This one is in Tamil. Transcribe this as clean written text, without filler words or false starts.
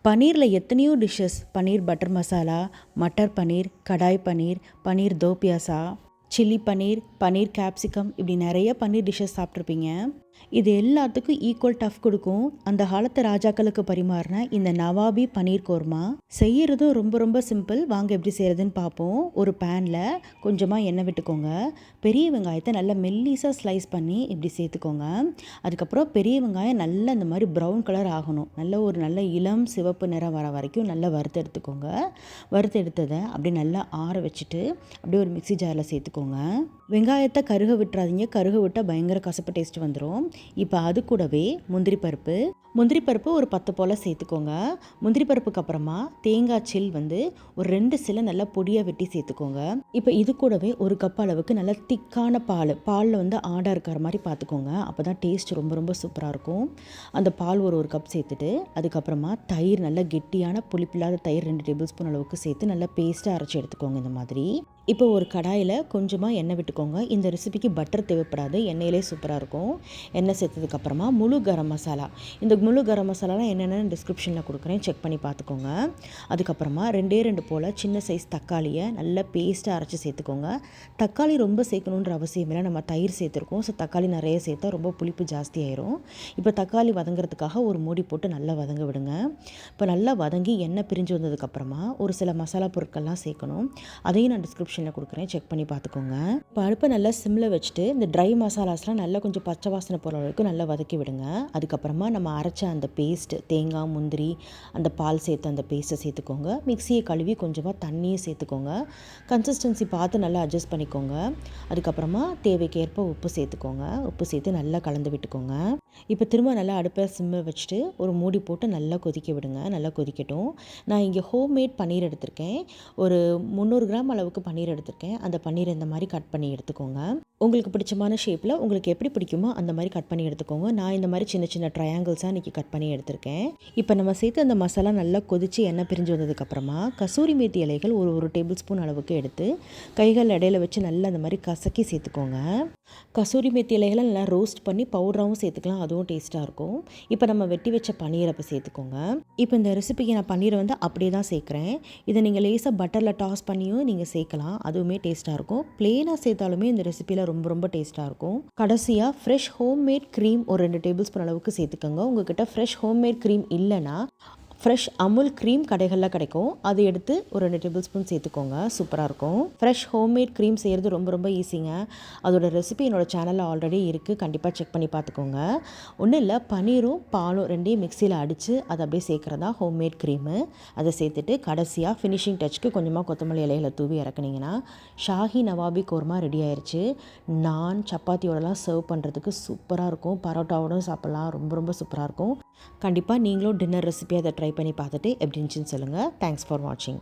பன்னீரில் எத்தனையோ டிஷ்ஷஸ், பன்னீர் பட்டர் மசாலா, மட்டர் பன்னீர், கடாய் பன்னீர், பன்னீர் தோ பியாசா, சில்லி பன்னீர், பன்னீர் கேப்சிகம், இப்படி நிறைய பன்னீர் டிஷ்ஷஸ் சாப்பிட்ருப்பீங்க. இது எல்லாத்துக்கும் ஈக்குவல் டஃப் கொடுக்கும் அந்த காலத்து ராஜாக்களுக்கு பரிமாறின இந்த நவாபி பன்னீர் கோர்மா. செய்யறதும் ரொம்ப ரொம்ப சிம்பிள். வாங்க எப்படி செய்கிறதுன்னு பார்ப்போம். ஒரு பேனில் கொஞ்சமாக எண்ணெய் விட்டுக்கோங்க. பெரிய வெங்காயத்தை நல்லா மெல்லிஸாக ஸ்லைஸ் பண்ணி இப்படி சேர்த்துக்கோங்க. அதுக்கப்புறம் பெரிய வெங்காயம் நல்லா இந்த மாதிரி ப்ரௌன் கலர் ஆகணும். நல்ல இளம் சிவப்பு நிறம் வர வரைக்கும் நல்லா வறுத்து எடுத்துக்கோங்க. வறுத்து எடுத்ததை அப்படியே நல்லா ஆற வச்சுட்டு அப்படியே ஒரு மிக்ஸி ஜாரில் சேர்த்துக்கோங்க. வெங்காயத்தை கருக விட்டுறாதீங்க. கருக விட்டால் பயங்கர கசப்பு டேஸ்ட் வந்துடும். இப்போ அது கூடவே முந்திரி பருப்பு ஒரு 10 போல் சேர்த்துக்கோங்க. முந்திரி பருப்புக்கு அப்புறமா தேங்காய் சில் ஒரு 2 சில நல்லா பொடியாக வெட்டி சேர்த்துக்கோங்க. இப்போ இது கூடவே ஒரு கப் அளவுக்கு நல்லா திக்கான பாலில் ஆடாக இருக்கிற மாதிரி பார்த்துக்கோங்க. அப்போ தான் டேஸ்ட் ரொம்ப ரொம்ப சூப்பராக இருக்கும். அந்த பால் ஒரு கப் சேர்த்துட்டு அதுக்கப்புறமா தயிர், நல்லா கெட்டியான புளிப்பில்லாத தயிர் 2 டேபிள் ஸ்பூன் அளவுக்கு சேர்த்து நல்லா பேஸ்ட்டாக அரைச்சி எடுத்துக்கோங்க. இந்த மாதிரி இப்போ ஒரு கடாயில் கொஞ்சமாக எண்ணெய் விட்டுக்கோங்க. இந்த ரெசிபிக்கு பட்டர் தேவைப்படாது, எண்ணெயிலே சூப்பராக இருக்கும். எண்ணெய் சேர்த்ததுக்கப்புறமா முழு கரம் மசாலா, இந்த முழு கரம் மசாலாலாம் என்னென்னு டிஸ்கிரிப்ஷனில் கொடுக்குறேன், செக் பண்ணி பார்த்துக்கோங்க. அதுக்கப்புறமா 2 போல் சின்ன சைஸ் தக்காளியை நல்லா பேஸ்ட்டாக அரைச்சி சேர்த்துக்கோங்க. தக்காளி ரொம்ப சேர்க்கணுன்ற அவசியம் இல்லை, நம்ம தயிர் சேர்த்துருக்கோம். ஸோ தக்காளி நிறைய சேர்த்தா ரொம்ப புளிப்பு ஜாஸ்தி ஆயிரும். இப்போ தக்காளி வதங்கிறதுக்காக ஒரு மூடி போட்டு நல்லா வதங்க விடுங்க. இப்போ நல்லா வதங்கி எண்ணெய் பிரிஞ்சு வந்ததுக்கப்புறமா ஒரு சில மசாலா பொருட்கள்லாம் சேர்க்கணும். அதையும் நான் டிஸ்கிரிப்ஷனில் கொடுக்குறேன், செக் பண்ணி பார்த்துக்கோங்க. இப்போ அடுப்பை நல்லா சிம்மில் வச்சுட்டு இந்த ட்ரை மசாலாஸ்லாம் நல்லா கொஞ்சம் பச்சை வாசனை போகிற அளவுக்கு நல்லா வதக்கி விடுங்க. அதுக்கப்புறமா நம்ம அரைச்ச அந்த பேஸ்ட்டு, தேங்காய், முந்திரி, அந்த பால் சேர்த்து அந்த பேஸ்ட்டை சேர்த்துக்கோங்க. மிக்சியை கழுவி கொஞ்சமாக தண்ணியை சேர்த்துக்கோங்க. கன்சிஸ்டன்சி பார்த்து நல்லா அட்ஜஸ்ட் பண்ணிக்கோங்க. அதுக்கப்புறமா தேவைக்கேற்ப உப்பு சேர்த்துக்கோங்க. உப்பு சேர்த்து நல்லா கலந்து விட்டுக்கோங்க. இப்போ திரும்ப நல்லா அடுப்பை சிம்மில் வச்சுட்டு ஒரு மூடி போட்டு நல்லா கொதிக்க விடுங்க. நல்லா கொதிக்கட்டும். நான் இங்கே ஹோம்மேட் பன்னீர் எடுத்திருக்கேன். ஒரு 300 கிராம் அளவுக்கு பன்னீர் எடுத்திருக்கேன். அந்த பன்னீர் இந்த மாதிரி கட் பண்ணி எடுத்துக்கோங்க. உங்களுக்கு பிடிச்சமான ஷேப்பில் உங்களுக்கு எப்படி பிடிக்குமோ அந்த மாதிரி கட் பண்ணி எடுத்துக்கோங்க. நான் இந்த மாதிரி சின்ன சின்ன ட்ரையாங்கிள்ஸாக இன்றைக்கி கட் பண்ணி எடுத்திருக்கேன். இப்போ நம்ம சேர்த்து அந்த மசாலா நல்லா கொதித்து எண்ணெய் பிரிஞ்சு வந்ததுக்கப்புறமா கசூரி மேத்தி இலைகள் ஒரு டேபிள் ஸ்பூன் அளவுக்கு எடுத்து கைகள் இடையில வச்சு நல்லா அந்த மாதிரி கசக்கி சேர்த்துக்கோங்க. கசூரி மேத்தி இலைகளை நல்லா ரோஸ்ட் பண்ணி பவுடராகவும் சேர்த்துக்கலாம், அதுவும் டேஸ்ட்டாக இருக்கும். இப்போ நம்ம வெட்டி வச்ச பன்னீரை இப்போ சேர்த்துக்கோங்க. இப்போ இந்த ரெசிபிக்கு நான் பன்னீரை அப்படியே தான் சேர்க்குறேன். இதை நீங்கள் லேசாக பட்டரில் டாஸ் பண்ணியும் நீங்கள் சேர்க்கலாம், அதுவுமே டேஸ்ட்டாக இருக்கும். பிளேனாக சேர்த்தாலுமே இந்த ரெசிபியில் ரொம்ப ரொம்ப டேஸ்ட்டாக இருக்கும். கடைசியாக ஃப்ரெஷ் ஹோம்மேட் க்ரீம் ஒரு 2 டேபிள் ஸ்பூன் அளவுக்கு சேர்த்துக்கோங்க. உங்ககிட்ட ஃப்ரெஷ் ஹோம்மேட் க்ரீம் இல்லைன்னா ஃப்ரெஷ் அமுல் க்ரீம் கடைகளில் கிடைக்கும், அது எடுத்து ஒரு 2 டேபிள் ஸ்பூன் சேர்த்துக்கோங்க. சூப்பராக இருக்கும். ஃப்ரெஷ் ஹோம்மேட் க்ரீம் செய்கிறது ரொம்ப ரொம்ப ஈஸிங்க. அதோட ரெசிபி என்னோடய சேனலில் ஆல்ரெடி இருக்குது, கண்டிப்பாக செக் பண்ணி பார்த்துக்கோங்க. ஒன்றும் இல்லை, பன்னீரும் பாலும் 2 மிக்சியில் அடித்து அதை அப்படியே சேர்க்குறதா ஹோம்மேட் க்ரீமு. அதை சேர்த்துட்டு கடைசியாக ஃபினிஷிங் டச்சுக்கு கொஞ்சமாக கொத்தமல்லி இலைகளை தூவி இறக்குனீங்கன்னா ஷாஹி நவாபி கோர்மா ரெடி ஆயிடுச்சு. நான் சப்பாத்தியோடலாம் சர்வ் பண்ணுறதுக்கு சூப்பராக இருக்கும். பரோட்டாவோடும் சாப்பிட்லாம், ரொம்ப ரொம்ப சூப்பராக இருக்கும். கண்டிப்பாக நீங்களும் டின்னர் ரெசிபியை அதை ட்ரை பண்ணி பார்த்துட்டு எப்படி இருந்துச்சுன்னு சொல்லுங்கள். தேங்க்ஸ் ஃபார் வாட்சிங்.